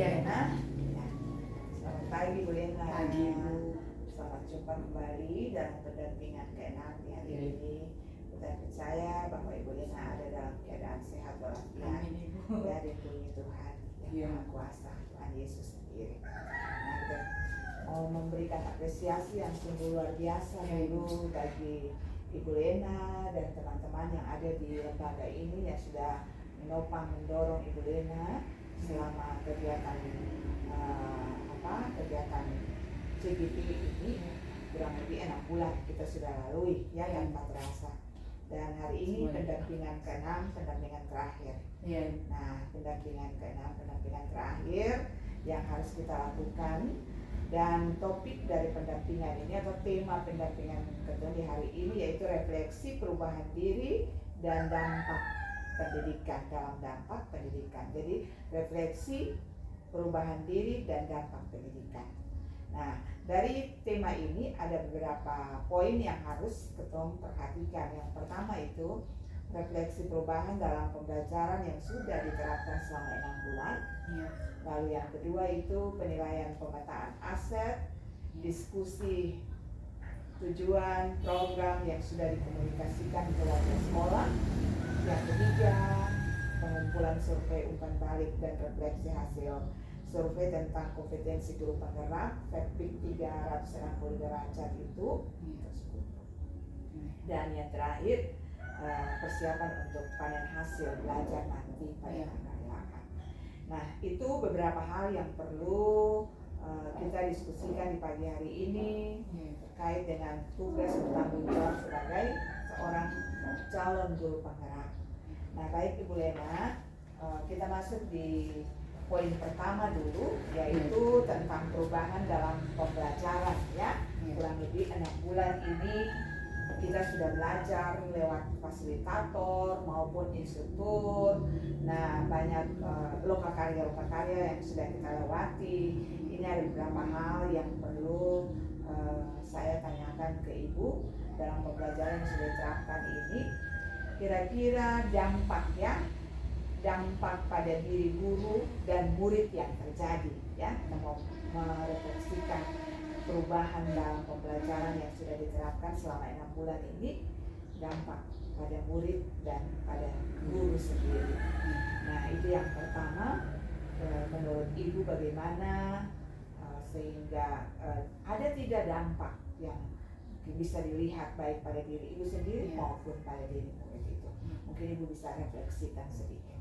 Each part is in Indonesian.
Lena. Ya. Selamat pagi Bu Lena. Pagi Bu. Selamat jumpa kembali dalam pendampingan ke-6 hari ini. Kita percaya bahwa Ibu Lena ada dalam keadaan sehat walafiat dan dilindungi Tuhan yang Maha Kuasa, Tuhan Yesus sendiri. Nah, kita mau memberikan apresiasi yang sungguh luar biasa dulu bagi Ibu Lena dan teman-teman yang ada di lembaga ini yang sudah menopang mendorong Ibu Lena selama kegiatan kegiatan CGP ini kurang lebih 6 bulan kita sudah lalui ya tanpa terasa. Dan hari ini pendampingan ke-6, pendampingan terakhir. Nah, pendampingan ke-6, pendampingan terakhir yang harus kita lakukan. Dan topik dari pendampingan ini atau tema pendampingan kedua di hari ini yaitu refleksi perubahan diri dan dampak pendidikan, dalam dampak pendidikan. Jadi refleksi perubahan diri dan dampak pendidikan. Nah, dari tema ini ada beberapa poin yang harus kita perhatikan. Yang pertama itu refleksi perubahan dalam pembelajaran yang sudah diterapkan selama 6 bulan. Lalu yang kedua itu penilaian pemetaan aset, diskusi tujuan program yang sudah dikomunikasikan ke warga sekolah. Yang ketiga, pengumpulan survei umpan balik dan refleksi hasil survei tentang kompetensi guru penggerak FEPIK 360 derajat itu tersebut. Dan yang terakhir, persiapan untuk panen hasil belajar nanti pada tanggal 8. Nah, itu beberapa hal yang perlu kita diskusikan di pagi hari ini terkait dengan tugas dan tanggung jawab sebagai seorang calon guru penggerak. Nah, baik Ibu Lena, kita masuk di poin pertama dulu, yaitu tentang perubahan dalam pembelajaran ya. Kurang lebih 6 bulan ini kita sudah belajar lewat fasilitator maupun instruktur. Nah, banyak lokakarya yang sudah kita lewati. Ini ada beberapa hal yang perlu saya tanyakan ke Ibu dalam pembelajaran yang sudah diterapkan ini. Kira-kira dampak pada diri guru dan murid yang terjadi ya. Kita mau merefleksikan perubahan dalam pembelajaran yang sudah diterapkan selama 6 bulan ini, dampak pada murid dan pada guru sendiri. Nah, itu yang pertama. Menurut Ibu bagaimana sehingga ada tidak dampak yang bisa dilihat baik pada diri Ibu sendiri maupun pada diri murid itu? Mungkin Ibu bisa refleksikan sedikit.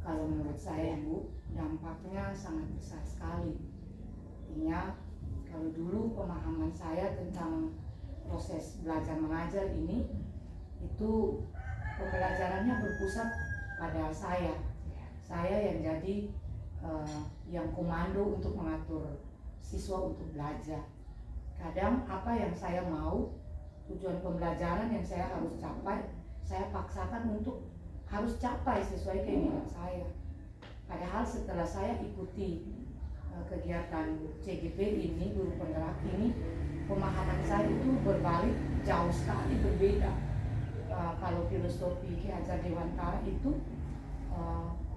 Kalau menurut saya Bu, dampaknya sangat besar sekali. Artinya kalau dulu pemahaman saya tentang proses belajar mengajar ini, itu pembelajarannya berpusat pada saya yang jadi yang komando untuk mengatur siswa untuk belajar. Kadang apa yang saya mau, tujuan pembelajaran yang saya harus capai, saya paksakan untuk harus capai sesuai keinginan saya. Padahal setelah saya ikuti kegiatan CGP ini, guru penggerak ini, pemahaman saya itu berbalik jauh sekali berbeda. Kalau filosofi Ki Hajar Dewantara itu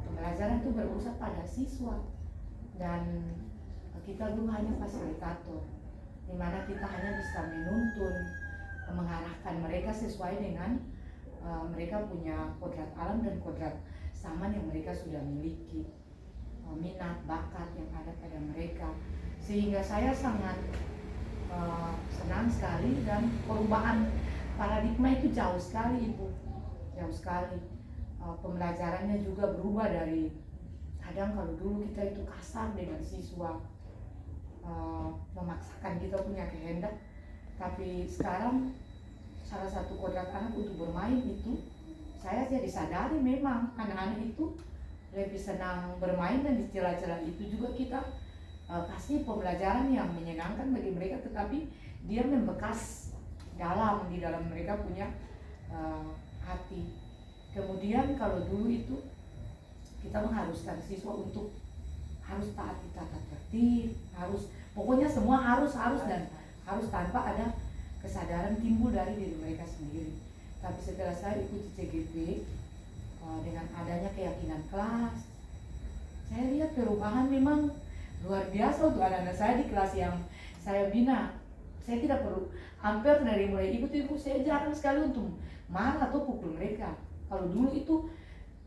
pembelajaran itu berpusat pada siswa dan kita dulu hanya fasilitator, di mana kita hanya bisa menuntun, mengarahkan mereka sesuai dengan mereka punya kodrat alam dan kodrat saman yang mereka sudah miliki, minat, bakat yang ada pada mereka. Sehingga saya sangat senang sekali dan perubahan paradigma itu jauh sekali Ibu, jauh sekali. Pembelajarannya juga berubah dari kadang kalau dulu kita itu kasar dengan siswa, memaksakan kita punya kehendak, tapi sekarang salah satu kodrat anak untuk bermain itu saya jadi sadari memang anak-anak itu lebih senang bermain, dan di celah-celah itu juga kita kasih pembelajaran yang menyenangkan bagi mereka, tetapi dia membekas di dalam mereka punya hati. Kemudian kalau dulu itu kita mengharuskan siswa untuk harus taati tata tertib, harus pokoknya semua harus dan harus tanpa ada kesadaran timbul dari diri mereka sendiri. Tapi setelah saya ikuti CGP dengan adanya keyakinan kelas, saya lihat perubahan memang luar biasa untuk anak-anak saya di kelas yang saya bina. Saya tidak perlu, hampir dari mulai ibu tuh ibu, saya jarang sekali untuk marah atau pukul mereka. Kalau dulu itu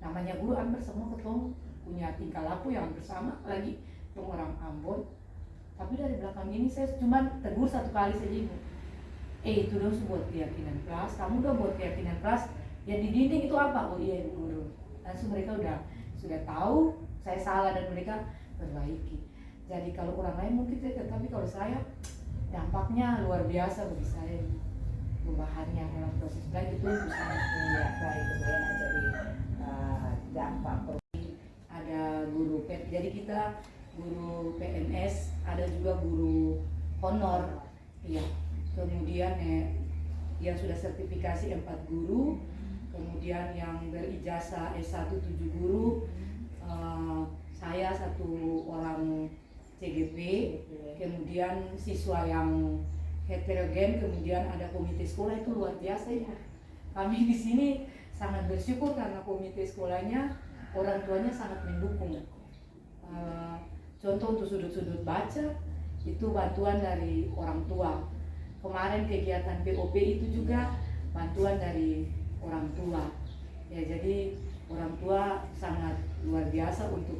namanya guru hampir semua ketemu punya tingkah laku yang hampir sama, lagi orang Ambon. Tapi dari belakang ini saya cuma tegur satu kali saja ibu. Itu dong buat keyakinan kelas, kamu udah buat keyakinan kelas, yang di dinding itu apa? Oh iya ibu guru. Langsung mereka sudah tahu saya salah dan mereka perbaiki. Jadi kalau orang lain mungkin tidak, tapi kalau saya dampaknya luar biasa bagi saya. Perubahannya dalam proses belajar itu sangat baik kemudian jadi dampak. Ada guru jadi kita guru PNS, ada juga guru honor, iya. Kemudian yang sudah sertifikasi 4 guru, kemudian yang berijazah S1 7 guru, saya 1 orang CGP, kemudian siswa yang heterogen, kemudian ada komite sekolah. Itu luar biasa ya. Kami di sini sangat bersyukur karena komite sekolahnya, orang tuanya sangat mendukung. Contoh untuk sudut-sudut baca itu bantuan dari orang tua. Kemarin kegiatan POP itu juga bantuan dari orang tua. Ya, jadi orang tua sangat luar biasa untuk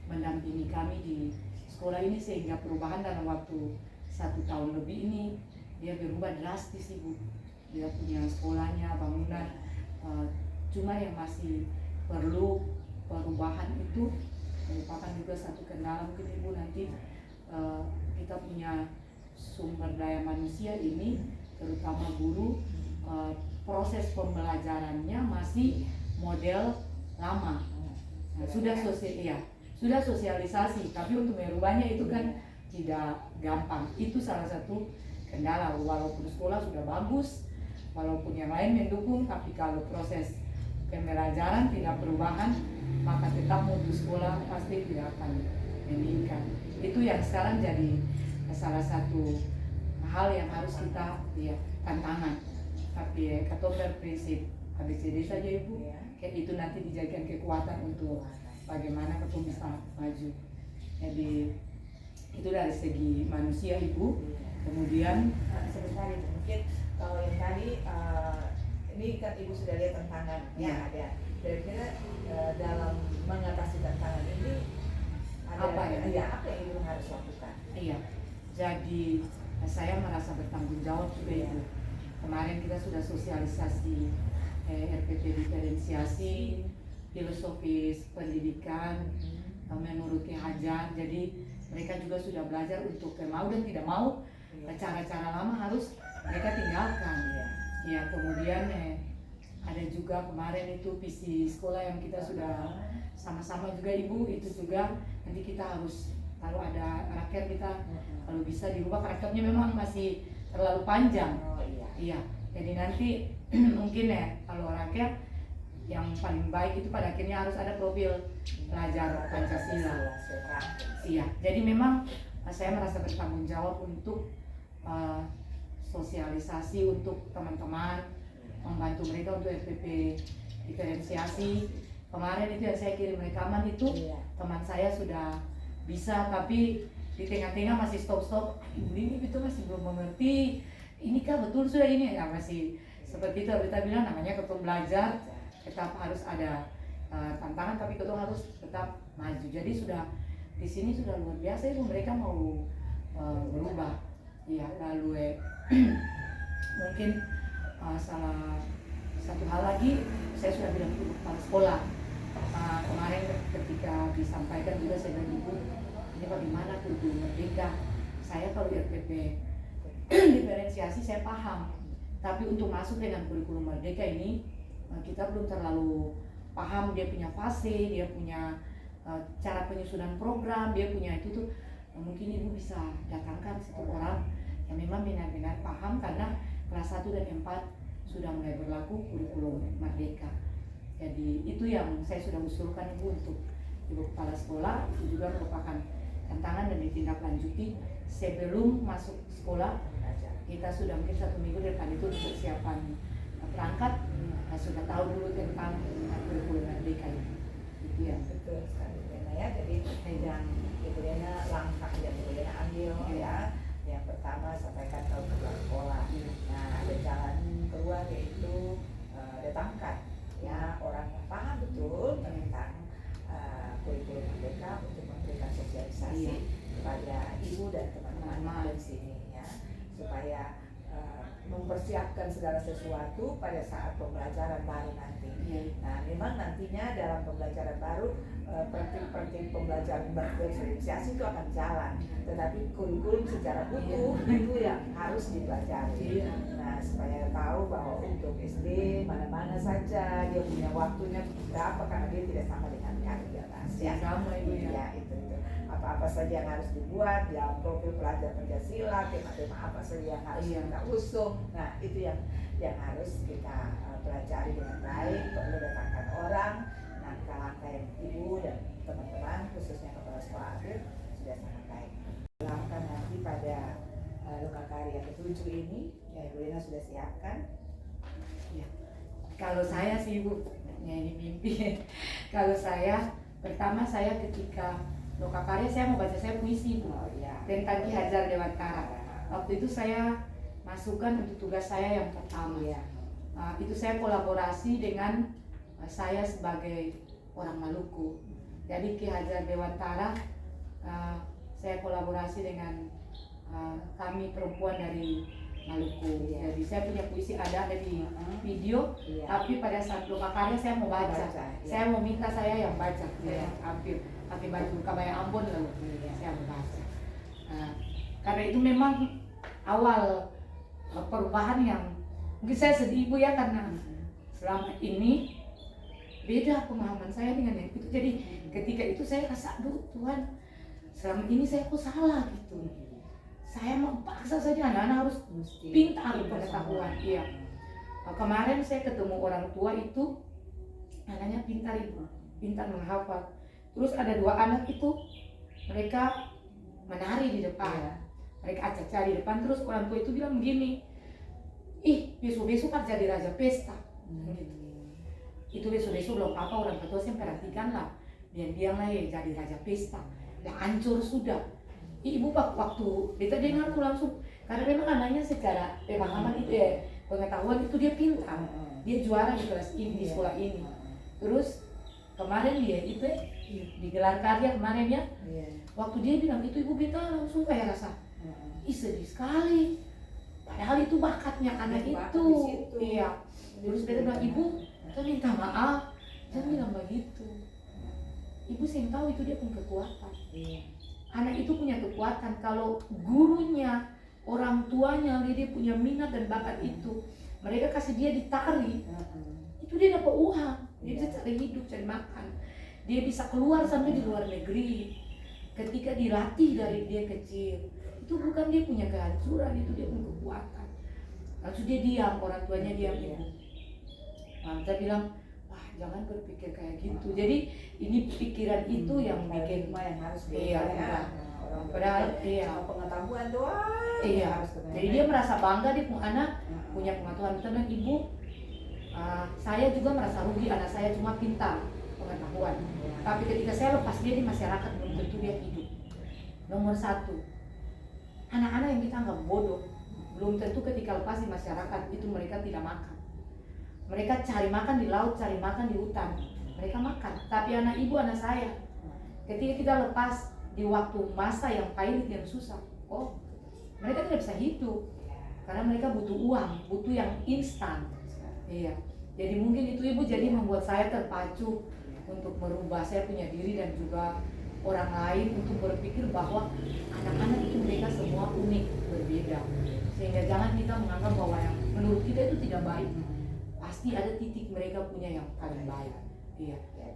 mendampingi kami di sekolah ini, sehingga perubahan dalam waktu 1 tahun lebih ini dia berubah drastis ibu. Dia punya sekolahnya, bangunan, cuma yang masih perlu perubahan itu merupakan juga satu kendala mungkin ibu nanti. Kita punya sumber daya manusia ini, terutama guru, proses pembelajarannya masih model lama. Nah, sudah sosialisasi, tapi untuk merubahnya itu kan tidak gampang. Itu salah satu kendala. Walaupun sekolah sudah bagus, walaupun yang lain mendukung, tapi kalau proses pembelajaran tidak perubahan, maka tetap mutu sekolah pasti tidak akan meningkat. Itu yang sekarang jadi salah satu hal yang harus kita tantangan. Tapi kata berprinsip ABCD saja ibu, kayak itu nanti dijadikan kekuatan untuk bagaimana kita bisa maju. Jadi itu dari segi manusia ibu. Kemudian sebentar ibu, mungkin kalau yang tadi ini kan ibu sudah lihat tantangan yang ada. Kira-kira dalam mengatasi tantangan ini ada apa apa yang ibu harus lakukan? Iya, jadi saya merasa bertanggung jawab juga ibu. Kemarin kita sudah sosialisasi RPP diferensiasi, filosofis pendidikan menurut Ki Hajar. Jadi mereka juga sudah belajar untuk mau dan tidak mau cara-cara lama harus mereka tinggalkan. Ya, kemudian ada juga kemarin itu visi sekolah yang kita sudah sama-sama juga ibu, itu juga nanti kita harus, kalau ada rakyat kita kalau bisa dirubah, karakternya memang masih terlalu panjang. Iya, jadi nanti mungkin kalau rakyat yang paling baik itu pada akhirnya harus ada profil pelajar Pancasila. Iya, jadi memang saya merasa bertanggung jawab untuk sosialisasi untuk teman-teman, membantu mereka untuk RPP diferensiasi. Kemarin itu yang saya kirim rekaman itu teman saya sudah bisa, tapi di tengah-tengah masih stop-stop. Ibu ini itu masih belum mengerti. Ini kah betul sudah ini ya, masih seperti itu. Kita bilang namanya ketua belajar, tetap harus ada tantangan, tapi ketua harus tetap maju. Jadi sudah di sini sudah luar biasa ibu, mereka mau berubah. Ya, lalu mungkin salah satu hal lagi saya sudah bilang ke kepala sekolah. Kemarin ketika disampaikan juga saya bilang, ibu ini bagaimana kurikulum merdeka. Saya kalau RPP diferensiasi saya paham, tapi untuk masuk dengan kurikulum merdeka ini kita belum terlalu paham. Dia punya fase, dia punya cara penyusunan program, dia punya itu tuh. Mungkin ibu bisa datangkan satu orang yang memang benar-benar paham, karena kelas 1 dan 4 sudah mulai berlaku kurikulum merdeka. Jadi itu yang saya sudah usulkan ibu untuk ibu kepala sekolah. Itu juga merupakan tantangan dan ditindaklanjuti sebelum masuk sekolah. Kita sudah mungkin 1 minggu depan itu untuk persiapan perangkat, sudah tahu dulu tentang kurikulum merdeka itu ya. Betul sekali. ya. Jadi yang Ibu Lena langkah yang Ibu Lena ambil ya. Yang pertama sampaikan ke kepala sekolah. Nah, ada jalan keluar yaitu datangkan ya orang yang paham betul tentang kurikulum merdeka untuk memberikan sosialisasi kepada ibu dan teman-teman di sini ya, supaya mempersiapkan segala sesuatu pada saat pembelajaran baru nanti. Nah, memang nantinya dalam pembelajaran baru penting pembelajaran berinisiasi itu akan jalan, tetapi kurikulum secara utuh itu yang harus dipelajari. Nah, supaya tahu bahwa untuk SD mana-mana saja dia punya waktunya berapa, karena dia tidak sama dengan kami di atas ya. Sama Ibu ya. Itu. Apa-apa saja yang harus dibuat, dalam profil pelajar Pancasila, tema-tema apa saja yang harus kita usung. Nah, itu yang harus kita pelajari dengan baik. Perlu datangkan orang. Nah, langkah yang ibu dan teman-teman, khususnya kepala sekolah akhir, sudah sangat baik. Langkah nanti pada Lokakarya ke-7 ini, ya Ibu Lena sudah siapkan. Ya. Kalau saya sih Ibu, ini mimpi. Kalau saya, pertama saya ketika Lokakarya saya mau baca, saya puisi Bu, tentang Ki Hajar Dewantara. Waktu itu saya masukkan untuk tugas saya yang pertama. Itu saya kolaborasi dengan saya sebagai orang Maluku. Jadi Ki Hajar Dewantara saya kolaborasi dengan kami perempuan dari Maluku. Jadi saya punya puisi ada di video, tapi pada saat Lokakarya saya mau baca. Saya mau minta saya yang baca, hampir pakai baju kabaya Ambon lalu saya mau baca. Karena itu memang awal perubahan yang mungkin saya sedih Ibu ya, karena selama ini beda pemahaman saya dengan yang itu. Jadi ketika itu saya rasa, aduh Tuhan, selama ini saya kok salah gitu. Saya memaksa saja anak-anak harus pintar pengetahuan. Iya. Kemarin saya ketemu orang tua itu anaknya pintar Ibu, pintar menghafal. Terus ada 2 anak itu mereka menari di depan, mereka acak-acak di depan. Terus orang tua itu bilang begini, ih besok-besok kan jadi raja pesta. Gitu. Itu besok-besok belum apa, orang tua saya perhatikan lah, dia lah ya jadi raja pesta. Nah, hancur sudah. Ibu waktu kita dengar tuh langsung, karena memang anaknya secara pemahaman itu ya, pengetahuan itu dia pintar, dia juara di kelas ini, di sekolah ini. Terus kemarin dia itu di gelar karya kemarin ya, waktu dia bilang itu Ibu beta langsung kayak rasa, ih sedih sekali. Padahal itu bakatnya anak itu. Iya. Terus beta bilang, Ibu, saya minta maaf, jangan bilang begitu. Ibu saya tahu itu dia punya kekuatan. Anak itu punya kekuatan kalau gurunya, orang tuanya, dia punya minat dan bakat itu, mereka kasih dia ditari, itu dia dapat uang, dia bisa cari hidup, cari makan, dia bisa keluar sampai di luar negeri. Ketika dilatih dari dia kecil, itu bukan dia punya kehancuran, itu dia punya kekuatan. Lalu dia diam, orang tuanya diam Ibu. Saya bilang, wah jangan berpikir kayak gitu. Jadi ini pikiran itu yang bikin yang harus padahal pengetahuan doang. Jadi dia merasa bangga dia punya anak, punya pengetahuan. Dan Ibu, saya juga merasa rugi anak saya cuma pintar pengetahuan. Tapi ketika saya lepas dia di masyarakat, belum tentu dia hidup. Nomor 1, anak-anak yang kita anggap bodoh, belum tentu ketika lepas di masyarakat itu mereka tidak makan. Mereka cari makan di laut, cari makan di hutan, mereka makan. Tapi anak Ibu, anak saya, ketika kita lepas di waktu masa yang pahit, yang susah, mereka tidak bisa hidup karena mereka butuh uang, butuh yang instan. Jadi mungkin itu Ibu jadi membuat saya terpacu untuk merubah saya punya diri dan juga orang lain untuk berpikir bahwa anak-anak itu mereka semua unik, berbeda. Sehingga jangan kita menganggap bahwa yang menurut kita itu tidak baik. Pasti ada titik mereka punya yang paling baik.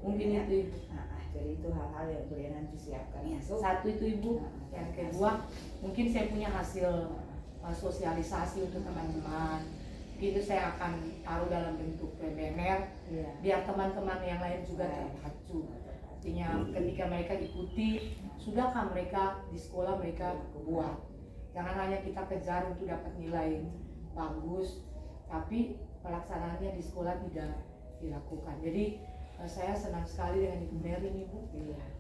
Mungkin itu. Jadi itu hal-hal yang boleh nanti siapkan. Satu itu Ibu. Yang kedua, mungkin saya punya hasil sosialisasi untuk teman-teman. Itu saya akan taruh dalam bentuk webinar, biar teman-teman yang lain juga terpacu. Artinya ketika mereka ikuti, sudahkah mereka di sekolah mereka buat. Jangan hanya kita kejar untuk dapat nilai bagus, tapi pelaksanaannya di sekolah tidak dilakukan. Jadi saya senang sekali dengan Ibu Mary nih Bu,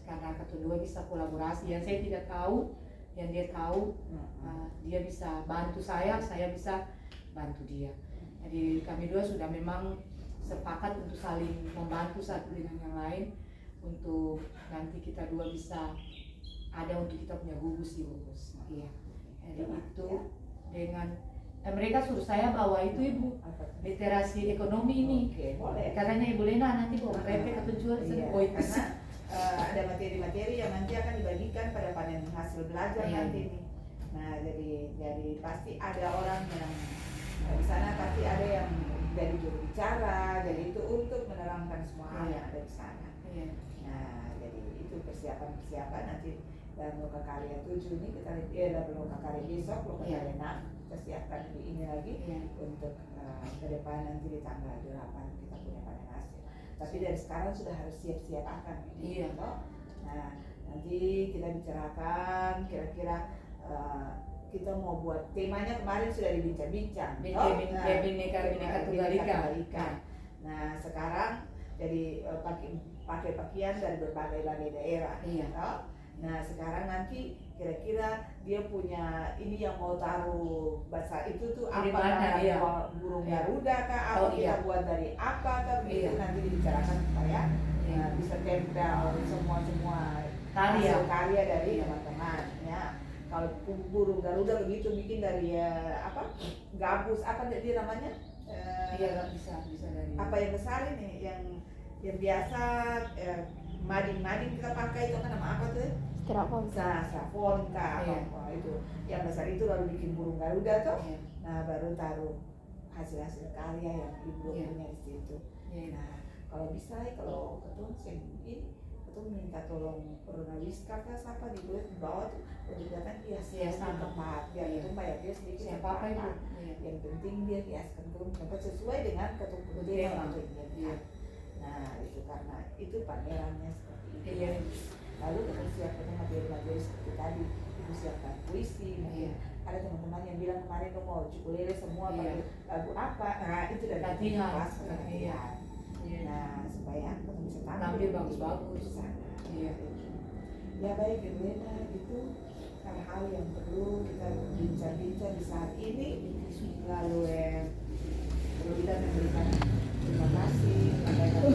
karena kedua bisa kolaborasi yang saya tidak tahu, yang dia tahu, dia bisa bantu saya bisa bantu dia. Jadi kami dua sudah memang sepakat untuk saling membantu satu dengan yang lain, untuk nanti kita dua bisa ada untuk kita punya gugus di gugus. Iya. Jadi itu dengan mereka suruh saya bawa itu Ibu, literasi ekonomi ini. Boleh. Katanya Ibu Lena nanti bawa repek atau jual Iya, karena ada materi-materi yang nanti akan dibagikan pada panen hasil belajar nanti nih. Nah, jadi pasti ada orang yang di sana, pasti ada yang dari juru bicara, jadi itu untuk menerangkan semua hal yang ada di sana. Nah, jadi itu persiapan nanti dalam loka karya 7 ini kita dalam loka karya besok, loka karya 6 kita siapkan ini lagi untuk ke depan nanti di tanggal 8 kita punya panen hasil. Tapi dari sekarang sudah harus siap-siap akan. Nah, nanti kita bicarakan kira-kira kita mau buat temanya, kemarin sudah dibincang-bincang. Bineka Tunggal Ika. Nah, sekarang jadi pakai pakaian dari berbagai daerah. Nah, sekarang nanti kira-kira dia punya ini yang mau taruh bahasa itu tuh apa, burung Garuda kah, atau kita buat dari apa kah, begitu nanti dibicarakan supaya bisa tempel semua hasil karya dari teman-teman ya. Kalau burung Garuda begitu bikin dari gabus apa jadi namanya? Bisa dari apa yang besar ini yang biasa mading kita pakai itu kan nama apa tuh? Strapon kah? Itu yang besar itu lalu bikin burung Garuda tuh. Nah, baru taruh hasil karya yang ibu punya di situ. Nah, kalau bisa kalau ketemu ini tuh minta tolong Purnawiska kah siapa di bawah tuh untuk datang hias tempat biar tumpah ya, dia sedikit siapa itu. Yang penting dia hiaskan tempat sesuai dengan ketumpuk dia yang dia. Nah, itu karena itu pamerannya seperti itu. Lalu kita siapkan materi-materi seperti tadi, ibu siapkan puisi. Ada teman-teman yang bilang kemarin tuh mau ukulele semua pakai lagu apa. Nah, itu dari latihan. Nah, supaya kita bisa tampil bagus-bagus. Ya baik, Ibu Lena, itu hal-hal yang perlu kita bincang-bincang di saat ini. Lalu perlu kita memberikan terima kasih kepada